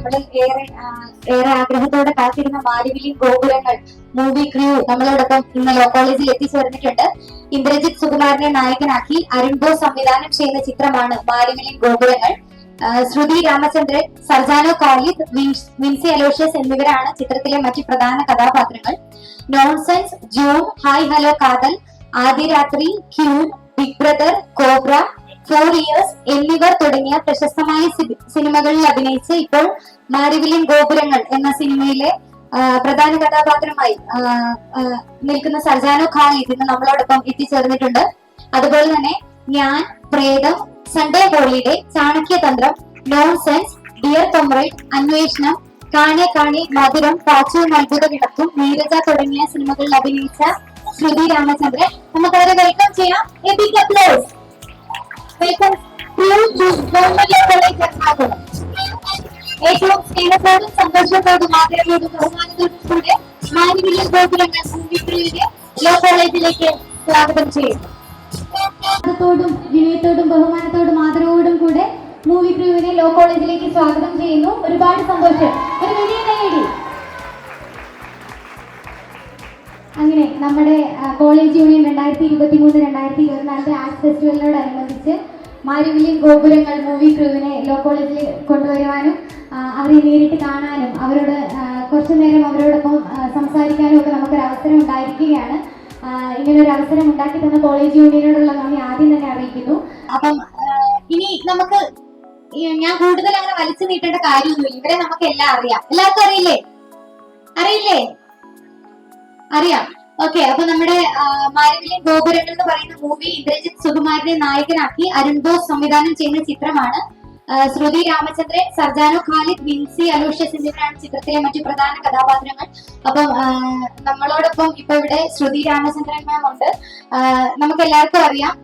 നമ്മൾ ഏറെ ആഗ്രഹത്തോടെ കാത്തിരുന്ന മാരിവില്ലി ഗോപുരങ്ങൾ മൂവി ക്രൂ നമ്മളോടൊപ്പം ഇന്ന് ലോ കോളേജിൽ എത്തിച്ചേർന്നിട്ടുണ്ട്. ഇന്ദ്രജിത് സുകുമാരനെ നായകനാക്കി അരുൺ ബോസ് സംവിധാനം ചെയ്യുന്ന ചിത്രമാണ് മാരിവില്ലി ഗോപുരങ്ങൾ. ശ്രുതി രാമചന്ദ്രൻ, സർജാനോ ഖാലിദ്, വിൻസി അലോഷ്യസ് എന്നിവരാണ് ചിത്രത്തിലെ മറ്റ് പ്രധാന കഥാപാത്രങ്ങൾ. Nonsense, June, Hi Hello Kaathal, Adirathri, Queen, Big Brother, Cobra, 4 Years എന്നിവർ തുടങ്ങിയ പ്രശസ്തമായ സിനിമകളിൽ അഭിനയിച്ച് ഇപ്പോൾ മാരിവില്ലി ഗോപുരങ്ങൾ എന്ന സിനിമയിലെ പ്രധാന കഥാപാത്രമായി നിൽക്കുന്ന സർജാനോ ഖാലിദ് ഇന്ന് നമ്മളോടൊപ്പം എത്തിച്ചേർന്നിട്ടുണ്ട്. അതുപോലെ തന്നെ ഞാൻ, Pretham, Sunday Holiday, Chanakyathanthram, Nonsense, Dear Comrade, Anweshanam, Kaane കാണെ, മധുരം, പാച്ചുവും അത്ഭുത വിളക്കും, നീരജ തുടങ്ങിയ സിനിമകളിൽ അഭിനയിച്ച ശ്രുതി രാമചന്ദ്രൻ. നമുക്ക് അവരെ വെൽക്കം ചെയ്യാം. A big applause. വെൽക്കം ഏറ്റവും സ്നേഹത്തോടും സന്തോഷത്തോടും ആദരവോടും ബഹുമാനത്തോടും കൂടെ മാരിവില്ലി ഗോപുരങ്ങൾ മൂവിയിലെ ലോ കോളേജിലേക്ക് സ്വാഗതം ചെയ്യുന്നു. വിനയത്തോടും ബഹുമാനത്തോടും ആദരവോടും കൂടെ മൂവി ക്രൂവിനെ ലോ കോളേജിലേക്ക് സ്വാഗതം ചെയ്യുന്നു. ഒരുപാട് സന്തോഷം. ഒരു വലിയ കൈയടി. അങ്ങനെ നമ്മുടെ കോളേജ് യൂണിയൻ 2023-2024 ആർട്സ് ഫെസ്റ്റിവലിനോടനുബന്ധിച്ച് മാരിവില്ലി ഗോപുരങ്ങൾ മൂവി ക്രൂവിനെ ലോ കോളേജിൽ കൊണ്ടുവരുവാനും അവരെ നേരിട്ട് കാണാനും അവരോട് കുറച്ചു നേരം അവരോടൊപ്പം സംസാരിക്കാനും ഒക്കെ നമുക്കൊരു അവസരം ഉണ്ടായിരിക്കുകയാണ്. ഇങ്ങനെ ഒരു അവസരം ഉണ്ടാക്കി തന്ന കോളേജ് യൂണിയനോടുള്ള നന്ദി ആദ്യം തന്നെ അറിയിക്കുന്നു. അപ്പം ഇനി നമുക്ക് ഞാൻ കൂടുതൽ അങ്ങനെ വലിച്ചു നീട്ടേണ്ട കാര്യമൊന്നുമില്ല. ഇവരെ നമുക്ക് എല്ലാം അറിയാം. എല്ലാവർക്കും അറിയില്ലേ? അറിയാം. ഓക്കെ. അപ്പൊ നമ്മുടെ മാരിവില്ലി ഗോപുരങ്ങൾ എന്ന് പറയുന്ന മൂവി ഇന്ദ്രജിത് സുകുമാരനെ നായകനാക്കി അരുൺ ബോസ് സംവിധാനം ചെയ്യുന്ന ചിത്രമാണ്. ശ്രുതി രാമചന്ദ്രൻ, സർജാനോ ഖാലിദ്, വിൻസി അലോഷ്യസ് എന്നിവരാണ് ചിത്രത്തിലെ മറ്റു പ്രധാന കഥാപാത്രങ്ങൾ. അപ്പം നമ്മളോടൊപ്പം ഇപ്പൊ ഇവിടെ ശ്രുതി രാമചന്ദ്രൻ മാം ഉണ്ട്. നമുക്ക് എല്ലാവർക്കും അറിയാം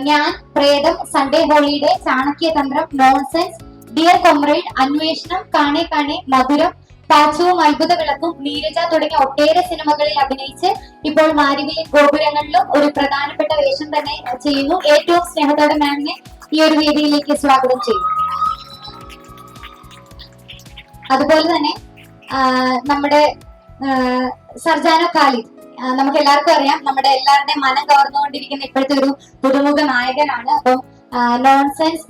ഞാൻ, Pretham, Sunday Holiday, Chanakyathanthram, Nonsense, Dear Comrade, Anweshanam, Kaane കാണെ, മധുരം, പാച്ചുവും അത്ഭുത വിളക്കും, നീരജ തുടങ്ങിയ ഒട്ടേറെ സിനിമകളിൽ അഭിനയിച്ച് ഇപ്പോൾ മാരിവില്ലി ഗോപുരങ്ങളിലും ഒരു പ്രധാനപ്പെട്ട വേഷം തന്നെ ചെയ്യുന്നു. ഏറ്റവും സ്നേഹത്തോടെ മാമിനെ ഈ ഒരു വേദിയിലേക്ക് സ്വാഗതം ചെയ്യും. അതുപോലെ തന്നെ നമ്മുടെ സർജാനോ ഖാലിദ്, നമുക്ക് എല്ലാവർക്കും അറിയാം നമ്മുടെ എല്ലാവരുടെയും മനം കവർന്നുകൊണ്ടിരിക്കുന്ന ഇപ്പോഴത്തെ ഒരു പുതുമുഖ നായകനാണ്. അപ്പം nonsense,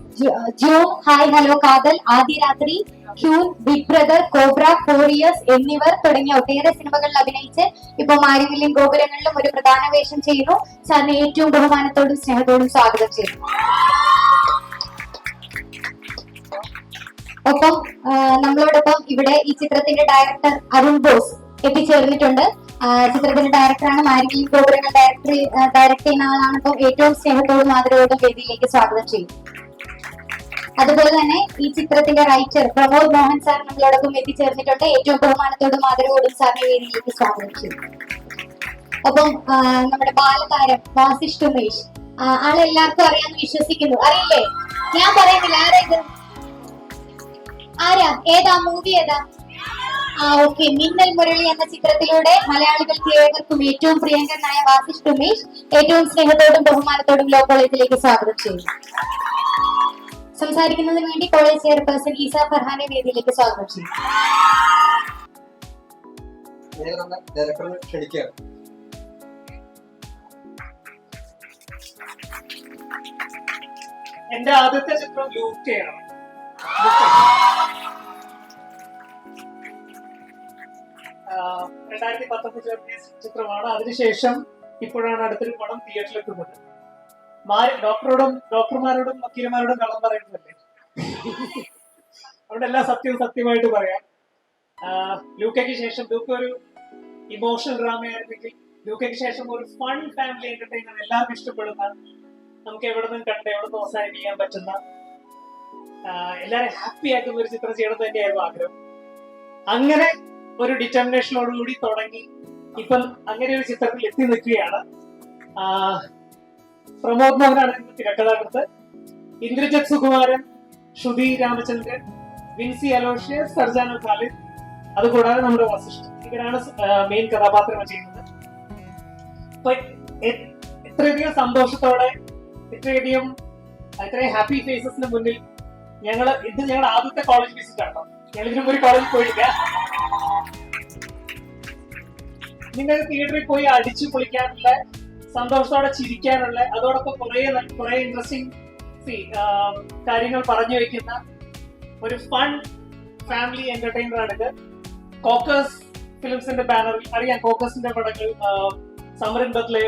June, Hi Hello Kaathal, Adirathri, Queen, Big Brother, Cobra, 4 Years എന്നിവർ തുടങ്ങിയ ഒട്ടേറെ സിനിമകളിൽ അഭിനയിച്ച് ഇപ്പൊ മാരിവില്ലി ഗോപുരങ്ങളിലും ഒരു പ്രധാന വേഷം ചെയ്യുന്നു. സാറിനെ ഏറ്റവും ബഹുമാനത്തോടും സ്നേഹത്തോടും സ്വാഗതം ചെയ്യുന്നു. ഒപ്പം നമ്മളോടൊപ്പം ഇവിടെ ഈ ചിത്രത്തിന്റെ ഡയറക്ടർ അരുൺ ബോസ് എത്തിച്ചേർന്നിട്ടുണ്ട്. ചിത്രത്തിന്റെ ഡയറക്ടറാണ്. മാരിവില്ലി ഗോപുരങ്ങൾ ഡയറക്ട് ചെയ്യുന്ന ആളാണ്. ഇപ്പം ഏറ്റവും സ്നേഹത്തോടും ആദരവോടും വേദിയിലേക്ക് സ്വാഗതം ചെയ്യും. അതുപോലെ തന്നെ ഈ ചിത്രത്തിന്റെ റൈറ്റർ പ്രമോദ് മോഹൻ സാർ നമ്മളോടൊപ്പം എത്തിച്ചേർന്നിട്ടുണ്ട്. ഏറ്റവും ബഹുമാനത്തോടും ആദരവോടും സാറിനെ വേദിയിലേക്ക് സ്വാഗതം ചെയ്യും. ഒപ്പം നമ്മുടെ ബാലതാരം വാസിഷ്ഠ് ഉമേഷ്, ആളെല്ലാവർക്കും അറിയാമെന്ന് വിശ്വസിക്കുന്നു. അറിയില്ലേ? ഞാൻ പറയുന്നില്ല. ആരാ? ഏതാ മൂവി? ഏതാ? ഓക്കെ. മിന്നൽ മുരളി എന്ന ചിത്രത്തിലൂടെ മലയാളികൾക്ക് ഏവർക്കും ഏറ്റവും പ്രിയങ്കരനായ വാസിഷ്ഠ് ഉമേഷ് ഏറ്റവും സ്നേഹത്തോടും ബഹുമാനത്തോടും ലോ കോളേജിലേക്ക് സ്വാഗതം ചെയ്യുന്നു. സംസാരിക്കുന്നതിന് വേണ്ടി കോളേജ് ചെയർപേഴ്സൺ ഈസ ഫർഹാനെ വേദിയിലേക്ക് സ്വാഗതം ചെയ്യും. എന്റെ ആദ്യത്തെ ചിത്രം ലൂക്കയാണ്. 2019 ചിത്രമാണ്. അതിനുശേഷം ഇപ്പോഴാണ് അടുത്തൊരു പടം തിയേറ്ററിലെത്തുന്നത്. ഡോക്ടർമാരോടും വക്കീലന്മാരോടും കള്ളം പറയുന്നതല്ലേ, അവിടെ എല്ലാം സത്യമായിട്ട് പറയാം. ലൂക്കയ്ക്ക് ശേഷം ലൂക്ക ഒരു ഇമോഷണൽ ഡ്രാമയായിരുന്നെങ്കിൽ ലൂക്കയ്ക്ക് ശേഷം ഒരു ഫൺ ഫാമിലി എന്റർടൈനർ, എല്ലാവർക്കും ഇഷ്ടപ്പെടുന്ന, നമുക്ക് എവിടെ നിന്നും കണ്ട് എവിടെ നിന്ന് അവസാനിപ്പിക്കാൻ പറ്റുന്ന, എല്ലാവരും ഹാപ്പി ആക്കുന്ന ഒരു ചിത്രം ചെയ്യണം തന്നെയായിരുന്നു ആഗ്രഹം. അങ്ങനെ ഒരു ഡിറ്റർമിനേഷനോടുകൂടി തുടങ്ങി ഇപ്പം അങ്ങനെ ഒരു ചിത്രത്തിൽ എത്തി നിൽക്കുകയാണ്. പ്രമോദ് മോഹനാണ് തിരക്കഥാകൃത്ത്. ഇന്ദ്രജിത് സുകുമാരൻ, ശ്രുതി രാമചന്ദ്രൻ, വിൻസി അലോഷ്യസ്, സർജാനോ ഖാലിദ്, അതുകൂടാതെ നമ്മുടെ വസിഷ്ഠ, ഇവരാണ് മെയിൻ കഥാപാത്രങ്ങൾ ചെയ്യുന്നത്. അപ്പൊ ഇത്രയധികം സന്തോഷത്തോടെ, ഇത്രയും ഹാപ്പി ഫേസസിന് മുന്നിൽ ഞങ്ങളുടെ ആദ്യത്തെ കോളേജ് വിസിറ്റ് ആണ്. ഞാൻ ഇതിനും ഒരു കോളേജിൽ പോയിട്ടില്ല. നിങ്ങൾ തിയേറ്ററിൽ പോയി അടിച്ചു പൊളിക്കാനുള്ള, സന്തോഷത്തോടെ ചിരിക്കാനുള്ള, അതോടൊപ്പം കുറെ ഇൻട്രസ്റ്റിംഗ് കാര്യങ്ങൾ പറഞ്ഞു വെക്കുന്ന ഒരു ഫൺ ഫാമിലി എന്റർടൈനർ ആണ് ഇത്. കോക്കസ് ഫിലിംസിന്റെ ബാനറിൽ അറിയാം. കോക്കസിന്റെ പടങ്ങൾ സമരൻ ബത്ലേ,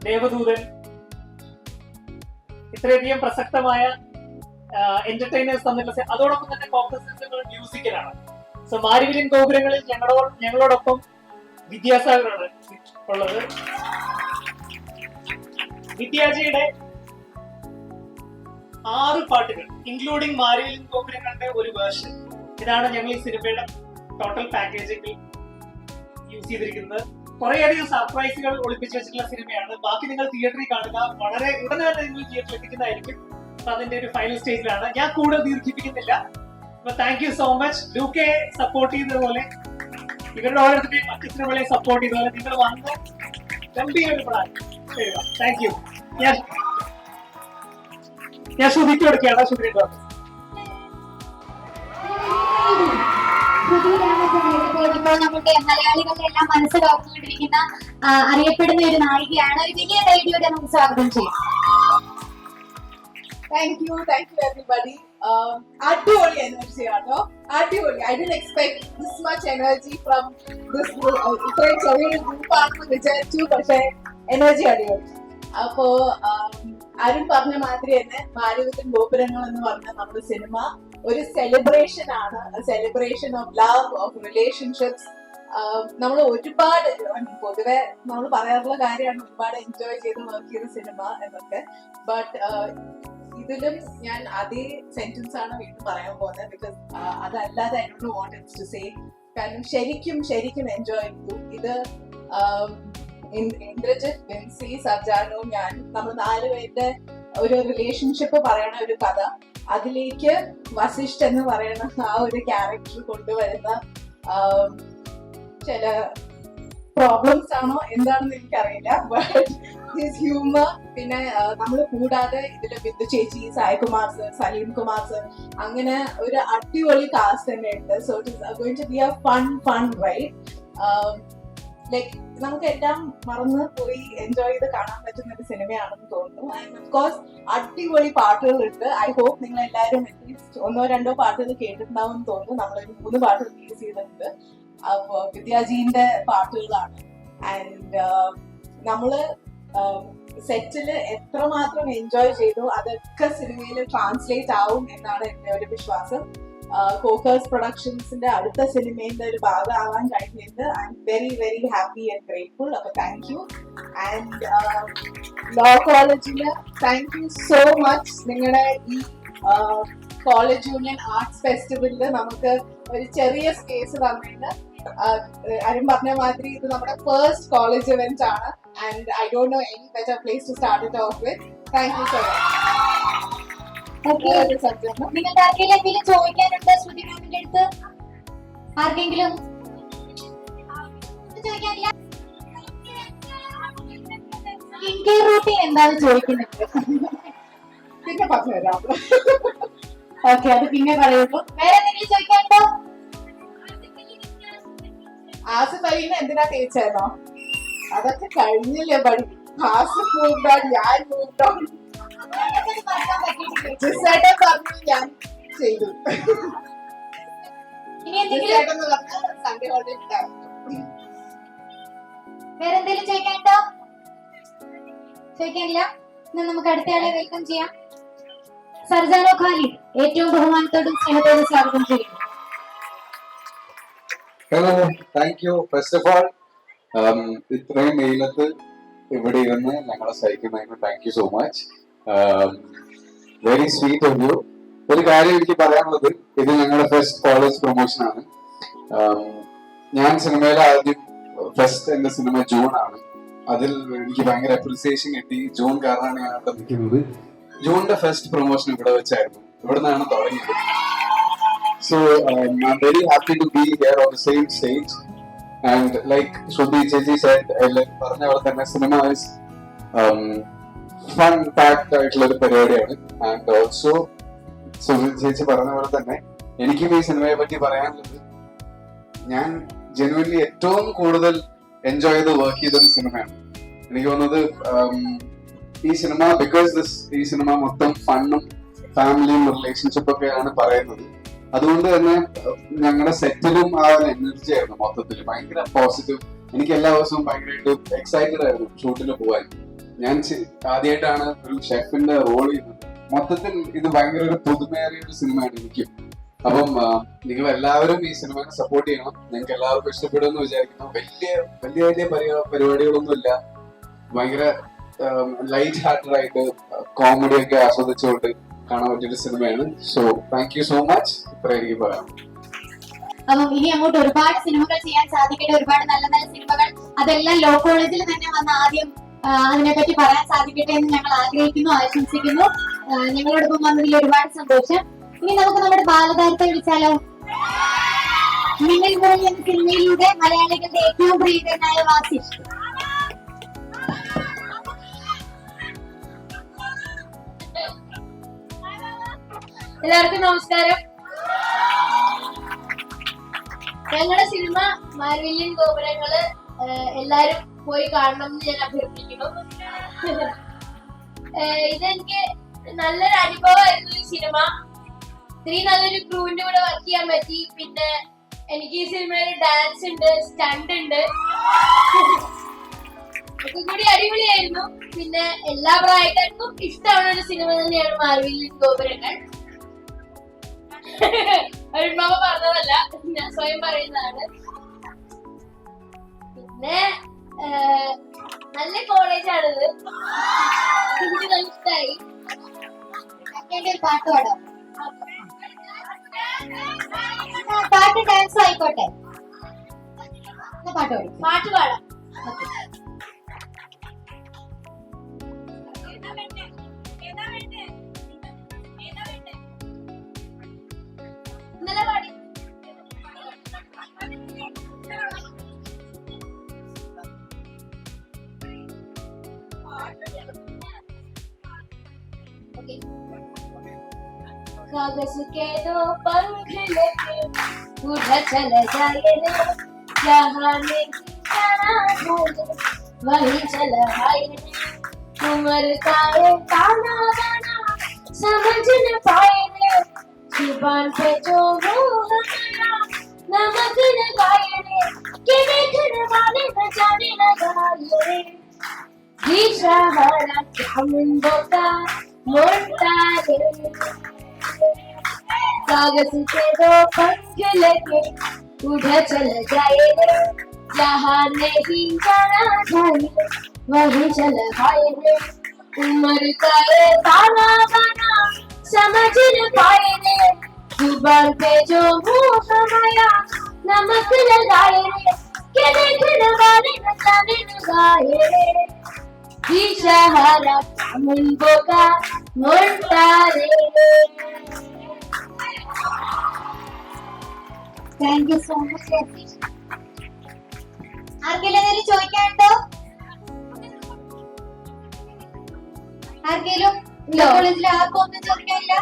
ദേവദൂതൻ, ഇത്രയധികം പ്രസക്തമായ എന്റർടൈനേഴ്സ് തന്നിട്ടുള്ള, അതോടൊപ്പം തന്നെ കോക്കസിന്റെ മ്യൂസിക്കലാണ്. സോ മാരിവിലിൻ ഗോപുരങ്ങളിൽ ഞങ്ങളോടൊപ്പം വിദ്യാസാഗറാണ് ഉള്ളത്. വിദ്യാജിയുടെ 6 പാട്ടുകൾ ഇൻക്ലൂഡിംഗ് മാരിവിലിൻ ഗോപുരങ്ങളുടെ ഒരു വേർഷൻ, ഇതാണ് ഞങ്ങൾ ഈ സിനിമയുടെ ടോട്ടൽ പാക്കേജിൽ യൂസ് ചെയ്തിരിക്കുന്നത്. കുറേയധികം സർപ്രൈസുകൾ ഒളിപ്പിച്ചു വെച്ചിട്ടുള്ള സിനിമയാണ്. ബാക്കി നിങ്ങൾ തിയേറ്ററിൽ കാണുക. വളരെ ഉടനെ തന്നെ നിങ്ങൾ തിയേറ്ററിൽ എത്തിക്കുന്നതായിരിക്കും. അപ്പൊ അതിന്റെ ഒരു ഫൈനൽ സ്റ്റേജിലാണ്. ഞാൻ കൂടുതൽ ദീർഘിപ്പിക്കുന്നില്ല. അപ്പൊ താങ്ക് യു സോ മച്ച്. ലൂക്കെ സപ്പോർട്ട് ചെയ്തതുപോലെ, ഇവരുടെ ഓരോരുത്തരെയും മറ്റു സിനിമകളെ സപ്പോർട്ട് ചെയ്തതുപോലെ നിങ്ങൾ വന്ന് ഗംഭീര ഒരു പ്ലാൻ ചെയ്യുക. Thank you. ഞാൻ ശ്രുതിക്ക് കൊടുക്കുകയാണ്. ശ്രുതി ഇപ്പോൾ നമ്മുടെ മലയാളികളുടെ എല്ലാം മനസ്സ് കവർന്നുകൊണ്ടിരിക്കുന്ന അറിയപ്പെടുന്ന ഒരു നായികയാണ്. ഒരു വലിയ കൈഡിയോടെ നമുക്ക് സ്വാഗതം ചെയ്യാം. Thank you everybody. അടിപൊളി എനർജി ആണോ? അടിപൊളി. I didn't expect this much energy from this ഇത്രയും ചെറിയൊരു ഗ്രൂപ്പാണെന്ന് വിചാരിച്ചു. പക്ഷെ എനർജി അടിപൊളി. അപ്പോ അരുൺ പറഞ്ഞ മാതിരി തന്നെ മാരിവിലിൻ ഗോപുരങ്ങൾ എന്ന് പറഞ്ഞ നമ്മുടെ സിനിമ ഒരു സെലിബ്രേഷൻ ആണ്. Celebration of love, of relationships. നമ്മൾ ഒരുപാട് പൊതുവെ നമ്മൾ പറയാറുള്ള കാര്യമാണ് ഒരുപാട് എൻജോയ് ചെയ്ത് വർക്ക് ചെയ്ത സിനിമ എന്നൊക്കെ. ബട്ട് ഇതിലും ഞാൻ അതേ സെന്റൻസ് ആണ് വീണ്ടും പറയാൻ പോകുന്നത്. ബിക്കോസ് അതല്ലാതെ I don't want it to say. കാരണം ശരിക്കും എൻജോയ് ചെയ്തു. ഇത് ഇന്ദ്രജിത്ത്, വിൻസി, സർജാനു, ഞാൻ, നമ്മൾ 4 പേരുടെ ഒരു റിലേഷൻഷിപ്പ് പറയണ ഒരു കഥ. അതിലേക്ക് വസിഷ്ഠ് എന്ന് പറയുന്ന ആ ഒരു ക്യാരക്ടർ കൊണ്ടുവരുന്ന ചില പ്രോബ്ലംസ് ആണോ എന്താണെന്ന് എനിക്കറിയില്ല. ബട്ട് ഹിസ് ഹ്യൂമർ, പിന്നെ നമ്മൾ കൂടാതെ ഇതില് ബിന്ദു ചേച്ചി, സായ്കുമാർ സർ, സലീം കുമാർ സർ, അങ്ങനെ ഒരു അടിപൊളി കാസ്റ്റ് തന്നെ ഉണ്ട്. So it is going to be a fun ride. Like നമുക്ക് എല്ലാം മറന്ന് പോയി എൻജോയ് ചെയ്ത് കാണാൻ പറ്റുന്ന ഒരു സിനിമയാണെന്ന് തോന്നുന്നു. ആൻഡ് ഓഫ് കോഴ്സ് അടിപൊളി പാട്ടുകളുണ്ട്. ഐ ഹോപ്പ് നിങ്ങൾ എല്ലാവരും അറ്റ്ലീസ്റ്റ് 1-2 പാട്ടുകൾ കേട്ടിട്ടുണ്ടാവും എന്ന് തോന്നുന്നു. നമ്മളൊരു 3 പാട്ടുകൾ റിലീസ് ചെയ്തിട്ടുണ്ട്. അപ്പൊ വിദ്യാജീന്റെ പാട്ടുകളാണ്. ആൻഡ് നമ്മള് സെറ്റില് എത്രമാത്രം എൻജോയ് ചെയ്തു അതൊക്കെ സിനിമയിൽ ട്രാൻസ്ലേറ്റ് ആവും എന്നാണ് എന്റെ ഒരു വിശ്വാസം. കോക്കേഴ്സ് പ്രൊഡക്ഷൻസിന്റെ അടുത്ത സിനിമയുടെ ഒരു ഭാഗമാവാൻ കഴിഞ്ഞിട്ട് I M very happy and grateful. അപ്പൊ താങ്ക് യു. ആൻഡ് ലോ കോളേജില് താങ്ക് യു സോ മച്ച്. നിങ്ങളുടെ ഈ കോളേജ് യൂണിയൻ ആർട്സ് ഫെസ്റ്റിവലില് നമുക്ക് ഒരു ചെറിയ സ്പേസ് തന്നിട്ട്, അരുൺ പറഞ്ഞ മാതിരി ഇത് നമ്മുടെ ഫസ്റ്റ് കോളേജ് ഇവന്റ് ആണ്. And I don't know any better place to start it off with. Thank you so much. നിങ്ങൾക്ക് ആർക്കെങ്കിലും എന്തെങ്കിലും ചോദിക്കാനുണ്ട് ശ്രുതി മാമിന്റെ അടുത്ത്? ആർക്കെങ്കിലും ചോദിക്കാനില്ല? സ്കിൻ കെയർ റൂട്ടീൻ എന്താണെന്ന് ചോദിക്കുന്നുണ്ട്. പിന്നെ പറഞ്ഞു തരാം. ഓക്കെ, അത് പിന്നെ പറയുള്ളൂ. വേറെ എന്തെങ്കിലും ചോദിക്കാനുണ്ടോ? ആസിഫ് അലീനെ എന്തിനാ തേച്ചോ? അതൊക്കെ കഴിഞ്ഞില്ലേ പടി. ആസിഫ് മൂവ് ഞാൻ മൂവ് പറഞ്ഞു ഞാൻ ചെയ്തു. ഇനി എന്തെങ്കിലും സൺഡേ ഹോളിഡേ വേറെ എന്തെങ്കിലും ചോദിക്കാനുണ്ടോ? ചോദിക്കാനില്ല? എന്നാൽ നമുക്ക് അടുത്തയാളെ വെൽക്കം ചെയ്യാം. സർജാനോ ഖാലിദ് ഏറ്റവും ബഹുമാനത്തോടും സ്നേഹത്തോടും സ്വാഗതം ചെയ്യുന്നു. Hello, thank you. First of all ഇത്രയും വെയിലത്ത് ഇവിടെ ഇരുന്ന് ഞങ്ങളെ സഹിക്കുന്നതിന് thank you so much. Very sweet of you. ഒരു കാര്യം എനിക്ക് പറയാനുള്ളത്, ഇത് ഞങ്ങളുടെ ഫസ്റ്റ് കോളേജ് പ്രൊമോഷൻ ആണ്. ഞാൻ സിനിമയിൽ ആദ്യം ഫസ്റ്റ് എന്റെ സിനിമ ജൂൺ ആണ്. അതിൽ എനിക്ക് ഭയങ്കര അപ്രിസിയേഷൻ കിട്ടി. ജൂൺ കാരണമാണ് ഞാൻ ഇവിടെ നിൽക്കുന്നത്. ജൂണിന്റെ ഫസ്റ്റ് പ്രൊമോഷൻ ഇവിടെ വെച്ചായിരുന്നു. ഇവിടെ നിന്നാണ് തുടങ്ങിയത്. So I'm very happy to be here on the same stage. And like Shruti ചേച്ചി സെഡ്, പറഞ്ഞ പോലെ തന്നെ സിനിമ ഈസ് ഫൺ പാക്ഡ് ആയിട്ടുള്ള ഒരു പരിപാടിയാണ്. ആൻഡ് ഓൾസോ സുനിൽ ചേച്ചി പറഞ്ഞ പോലെ തന്നെ എനിക്കും ഈ സിനിമയെ പറ്റി പറയാനുള്ളത്, ഞാൻ ജെനുവൻലി ഏറ്റവും കൂടുതൽ എൻജോയ് ചെയ്ത് വർക്ക് ചെയ്തൊരു സിനിമയാണ്. എനിക്ക് തോന്നുന്നത് ഈ സിനിമ ഈ സിനിമ മൊത്തം ഫണ്ണും ഫാമിലിയും റിലേഷൻഷിപ്പ് ഒക്കെയാണ് പറയുന്നത്. അതുകൊണ്ട് തന്നെ ഞങ്ങളുടെ സെറ്റിലും ആ ഒരു എനർജി ആയിരുന്നു മൊത്തത്തിൽ ഭയങ്കര പോസിറ്റീവ്. എനിക്ക് എല്ലാ ദിവസവും ഭയങ്കരമായിട്ട് എക്സൈറ്റഡ് ആയിരുന്നു ഷൂട്ടിന് പോകാൻ. ഞാൻ ആദ്യമായിട്ടാണ് ഒരു ഷെഫിന്റെ റോൾ ചെയ്യുന്നത്. മൊത്തത്തിൽ ഇത് ഭയങ്കര ഒരു പുതുമയേറിയ ഒരു സിനിമയാണ് എനിക്കും. അപ്പം നിങ്ങൾ എല്ലാവരും ഈ സിനിമയെ സപ്പോർട്ട് ചെയ്യണം. നിങ്ങൾക്ക് എല്ലാവർക്കും ഇഷ്ടപ്പെടുമെന്ന് വിചാരിക്കുന്നു. വലിയ പരിപാടികളൊന്നും ഇല്ല. ഭയങ്കര ലൈറ്റ് ഹാർട്ടഡ് ആയിട്ട് കോമഡി ഒക്കെ ആസ്വദിച്ചുകൊണ്ട് കാണാൻ പറ്റിയൊരു സിനിമയാണ്. So thank you so much. ഇത്ര എനിക്ക് പറയാം. അപ്പം ഇനി അങ്ങോട്ട് ഒരുപാട് സിനിമകൾ ചെയ്യാൻ സാധിക്കട്ടെ, ഒരുപാട് നല്ല നല്ല സിനിമകൾ. അതെല്ലാം ലോ കോളേജിൽ തന്നെ വന്ന് ആദ്യം അതിനെപ്പറ്റി പറയാൻ സാധിക്കട്ടെ എന്ന് ഞങ്ങൾ ആഗ്രഹിക്കുന്നു, ആശംസിക്കുന്നു. ഞങ്ങളോടൊപ്പം വന്നതിൽ ഒരുപാട് സന്തോഷം. ഇനി നമുക്ക് നമ്മുടെ ബാലതാരത്തെ വിളിച്ചാലോ? മിന്നൽ മുരളി എന്ന സിനിമയിലൂടെ മലയാളികളുടെ ഏറ്റവും പ്രിയങ്കരനായ വാസിഷ്. എല്ലാവർക്കും നമസ്കാരം. ഞങ്ങളുടെ സിനിമ മാർവില്യൻ ഗോപുരങ്ങള് എല്ലാരും പോയി കാണണം എന്ന് ഞാൻ അഭ്യർത്ഥിക്കുന്നു. ഇതെനിക്ക് നല്ലൊരു അനുഭവമായിരുന്നു ഈ സിനിമ. ഇത്രയും നല്ലൊരു ക്രൂവിന്റെ കൂടെ വർക്ക് ചെയ്യാൻ പറ്റി. പിന്നെ എനിക്ക് ഈ സിനിമയിൽ ഡാൻസ് ഉണ്ട്, സ്റ്റണ്ട് ഉണ്ട്, ഒക്കെ കൂടി അടിപൊളിയായിരുന്നു. പിന്നെ എല്ലാ പ്രായക്കാർക്കും ഇഷ്ടമുള്ള ഒരു സിനിമ തന്നെയാണ് മാർവില്യൻ ഗോപുരങ്ങൾ. അരുൺമാമ പറഞ്ഞതല്ല, ഞാൻ സ്വയം പറയുന്നതാണ്. പിന്നെ നല്ല കോളേജാണിത്, എനിക്ക് നല്ല ഇഷ്ടമായി. ഒരു പാട്ട് പാടാം. പാട്ട് ഡാൻസ് ആയിക്കോട്ടെ. പാട്ട് പാടും. പാട്ട് പാടാം. ഇന്നലെ പാടി. कागज के दो पंख लेके उड़ चला जाए रे, जहाँ में जाना है वही चला आए रे। उम्र का ये ताना बाना समझ न पाए रे, जुबान पे जो मुंह मेरा नमक लगाए रे, कि देखने वाले न जाने न गाए रे। दीशा हरा क्या मुंडो का मोटा रे, कागज के दो पंख लेके उड़ चला जाए रे, जहाँ नहीं जाना जाए वही चला आए रे। उम्र का ये ताना बाना समझ न पाए रे, जुबान पे जो मुंह माया नमक लगाए रे, के देखने वाले न जाने न गाए रे। दिशहरा मुंडो का मोटा रे। Thank you so much. ആർക്കെങ്കിലും എന്തെങ്കിലും ചോദിക്കാനുണ്ടോ? ആർക്കെങ്കിലും കോളേജിൽ ആർക്കും ഒന്നും ചോദിക്കാനില്ല?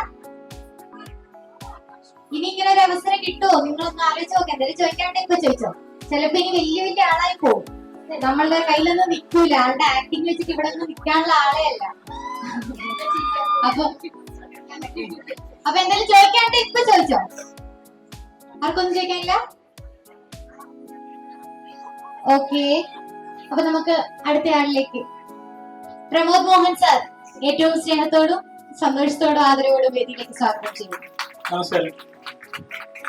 ഇനി ഇങ്ങനെ ഒരു അവസരം കിട്ടുമോ? നിങ്ങളൊന്ന് ആലോചിച്ച് നോക്കാം. എന്തെങ്കിലും ചോദിക്കാണ്ട് ഇപ്പൊ ചോദിച്ചോ. ചിലപ്പോ ഇനി വലിയ ആളായി പോകും. നമ്മളുടെ കയ്യിലൊന്നും നിൽക്കൂല. ആളുടെ ആക്ടിങ് വെച്ചിട്ട് ഇവിടെ ഒന്നും നിൽക്കാനുള്ള ആളെ അല്ല. അപ്പൊ എന്തെങ്കിലും ചോദിക്കാണ്ട് ഇപ്പൊ ചോദിച്ചോ. ആർക്കൊന്നും ചോദിക്കാനില്ല? ഓക്കെ, അപ്പൊ നമുക്ക് അടുത്ത ആളിലേക്ക്. പ്രമോദ് മോഹൻ സാർ ഏറ്റവും സ്നേഹത്തോടും സന്തോഷത്തോടും ആദരവോടും വേദിയിലേക്ക് സ്വാഗതം ചെയ്യുന്നു. നമസ്കാരം.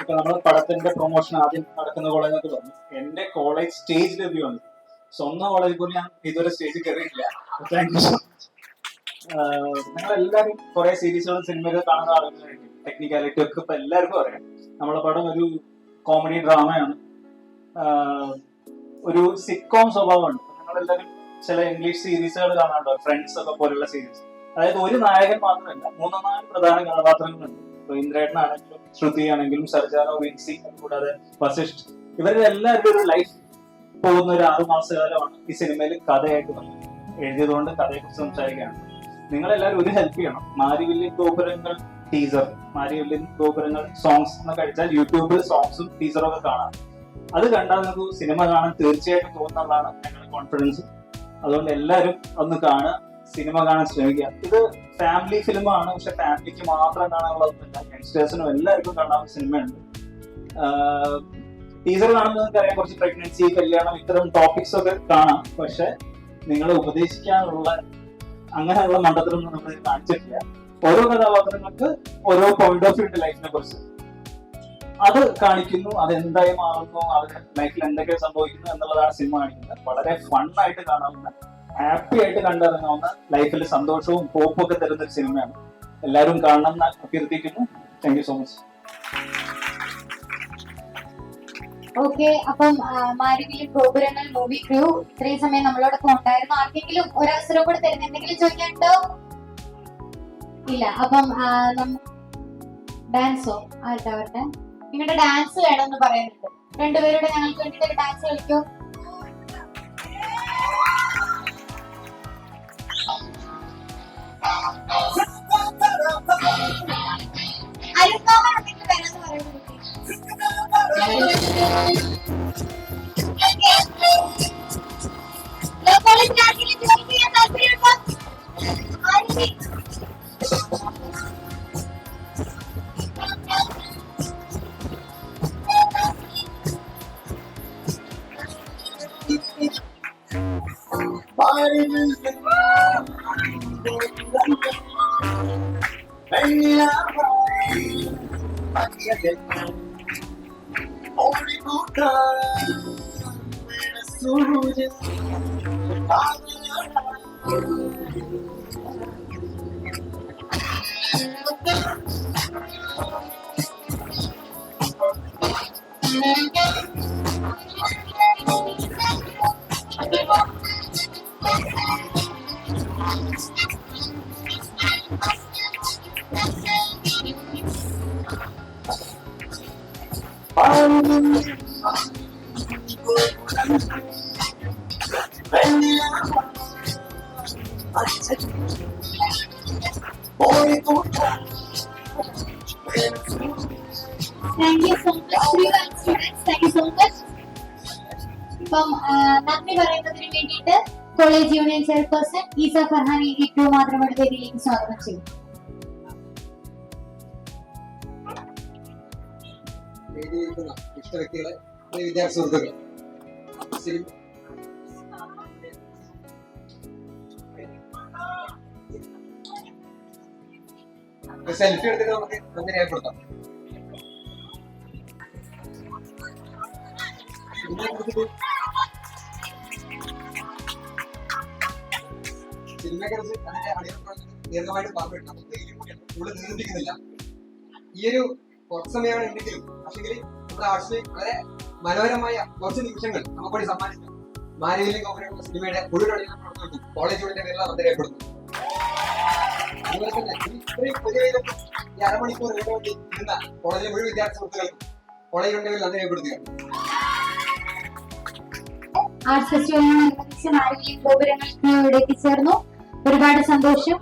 ഇപ്പൊ നമ്മൾ പടത്തിന്റെ പ്രൊമോഷൻ ആദ്യം നടക്കുന്ന കോളേജ് എന്നൊക്കെ പറഞ്ഞു. എന്റെ കോളേജ് സ്റ്റേജ് ഡെബ്യൂ ആണ്. സ്വന്തം കോളേജിൽ പോലും ഞാൻ ഇതുവരെ സ്റ്റേജിൽ കയറിയിട്ടില്ല. Thank you. നിങ്ങളെല്ലാവരും കുറെ സീരീസുകളും സിനിമകളും കാണുന്ന ആളുകളായിരിക്കും. ടെക്നിക്കാലിറ്റി ഒക്കെ ഇപ്പൊ എല്ലാവർക്കും അറിയാം. നമ്മളെ പടം ഒരു കോമഡി ഡ്രാമയാണ്. ഒരു സിറ്റ്കോം സ്വഭാവമാണ്. നിങ്ങളെല്ലാവരും ചില ഇംഗ്ലീഷ് സീരീസുകൾ കാണാറുണ്ടോ? ഫ്രണ്ട്സ് ഒക്കെ പോലുള്ള സീരീസ്. അതായത് ഒരു നായകൻ മാത്രമല്ല, 3-4 പ്രധാന കഥാപാത്രങ്ങളുണ്ട്. ഇപ്പൊ ഇന്ദ്രേട്ടനാണെങ്കിലും ശ്രുതി ആണെങ്കിലും സർജാനോ, വിൻസി, കൂടാതെ വസിഷ്ഠ്, ഇവരുടെ എല്ലാവരുടെ ഒരു ലൈഫ് പോകുന്ന ഒരു 6 മാസകാലമാണ് ഈ സിനിമയിൽ കഥയായിട്ട് എഴുതിയതുകൊണ്ട് കഥയെ കുറിച്ച് സംസാരിക്കുകയാണ്. നിങ്ങളെല്ലാവരും ഒരു ഹെൽപ്പ് ചെയ്യണം. മാരിവില്യൻ ഗോപുരങ്ങൾ ടീസർ മാരിവില്ലിൻ ഗോപുരങ്ങൾ സോങ്സ് എന്നൊക്കെ അടിച്ചാൽ യൂട്യൂബിൽ സോങ്സും ടീസറും ഒക്കെ കാണാം. അത് കണ്ടാൽ നമുക്ക് സിനിമ കാണാൻ തീർച്ചയായിട്ടും തോന്നുന്നതാണ് ഞങ്ങളുടെ കോൺഫിഡൻസ്. അതുകൊണ്ട് എല്ലാവരും ഒന്ന് കാണുക, സിനിമ കാണാൻ ശ്രമിക്കുക. ഇത് ഫാമിലി ഫിലിമാണ്, പക്ഷെ ഫാമിലിക്ക് മാത്രം കാണാനുള്ളതൊന്നുമില്ല, യങ്സ്റ്റേഴ്സിനും എല്ലാവർക്കും കാണാവുന്ന സിനിമയുണ്ട്. ടീസർ കാണുമ്പോൾ നിങ്ങൾക്ക് അറിയാം കുറച്ച് പ്രഗ്നൻസി, കല്യാണം, ഇത്തരം ടോപ്പിക്സ് ഒക്കെ കാണാം. പക്ഷെ നിങ്ങളെ ഉപദേശിക്കാനുള്ള അങ്ങനെയുള്ള മണ്ഡലത്തിലൊന്നും നമ്മൾ കാണിച്ചിട്ടില്ല. ഓരോ കഥാപാത്രങ്ങൾക്ക് ഓരോ പോയിന്റ് ഓഫ് വ്യൂ ഉണ്ട് ലൈഫിനെ കുറിച്ച്. അത് കാണിക്കുന്നു, അത് എന്തായി മാറുന്നു, അവരുടെ ലൈഫിൽ എന്തൊക്കെ സംഭവിക്കുന്നു എന്നുള്ളതാണ് സിനിമ കാണിക്കുന്നത്. വളരെ ഫണ്ണായിട്ട് കാണാവുന്ന, ഹാപ്പി ആയിട്ട് കണ്ടിറങ്ങാവുന്ന, ലൈഫിൽ സന്തോഷവും ഹോപ്പും ഒക്കെ തരുന്ന ഒരു സിനിമയാണ്. എല്ലാവരും കാണണം എന്ന് അഭ്യർത്ഥിക്കുന്നു. Thank you so much. Okay, അപ്പം മാരിവില്ലിൻ ഗോപുരങ്ങൾ മൂവി ക്രൂ ഇത്രയും സമയം നമ്മളോടൊപ്പം ഉണ്ടായിരുന്നു. ആർക്കെങ്കിലും ഒരവസരം കൂടെ തരുന്ന എന്തെങ്കിലും ചോദിക്കാനുണ്ടോ? ഇല്ല. അപ്പം ഡാൻസോ ആയിട്ടാവട്ടെ, നിങ്ങളുടെ ഡാൻസ് വേണമെന്ന് പറയുന്നുണ്ട്. രണ്ടുപേരുടെ ഞങ്ങൾക്ക് വേണ്ടിട്ട് ഒരു ഡാൻസ് കളിക്കോ? അരുൺകുമാർ എന്തെങ്കിലും വേണമെന്ന് പറയുന്നത് Thank you so much, students. Thank you so much. ഇപ്പം നന്ദി പറയുന്നതിന് വേണ്ടിയിട്ട് college union chairperson Eesa Farhan ഏറ്റവും മാത്രം വേദിയിലേക്ക് സ്വാഗതം ചെയ്യും. ഇഷ്ട വ്യക്തികളെ, വിദ്യാർത്ഥി സുഹൃത്തുക്കൾ, സെൽഫി എടുത്തിട്ട് നമുക്ക് നന്ദി രേഖപ്പെടുത്താം. സിനിമയെ കുറിച്ച് അതിന്റെ അടിയന്തര ദീർഘമായിട്ട് പറഞ്ഞിട്ടുണ്ട്. കൂടുതൽ നിർബന്ധിക്കുന്നില്ല. ഈ ഒരു കുറച്ച് സമയമാണ് ഉണ്ടെങ്കിലും പക്ഷെങ്കിൽ നമ്മുടെ ആർട്സിൽ വളരെ മനോഹരമായ കുറച്ച് നിമിഷങ്ങൾ നമുക്ക് കൂടി സമ്മാനിച്ചു. മാരിവില്ലിൻ ഗോപുരങ്ങൾ സിനിമയുടെ മുഴുവൻ പ്രവർത്തനങ്ങൾക്കും കോളേജ് യൂണിയന്റെ പേരിൽ നന്ദി രേഖപ്പെടുന്നു. അതുപോലെ തന്നെ ഇത്രയും പുതിയ ഈ അരമണിക്കൂർ വേണ്ടി ഇരുന്ന കോളേജിലെ മുഴുവൻ വിദ്യാർത്ഥി സുഹൃത്തുക്കൾക്കും കോളേജ് യൂണിയന്റെ പേരിൽ നന്ദി രേഖപ്പെടുത്തുകയാണ്. ആർട്സ് ഫെസ്റ്റിവലിനോടനുബന്ധിച്ച് മാരിവില്ലിൻ ഗോപുരങ്ങൾ ഇവിടെ എത്തിച്ചേർന്നു. ഒരുപാട് സന്തോഷം.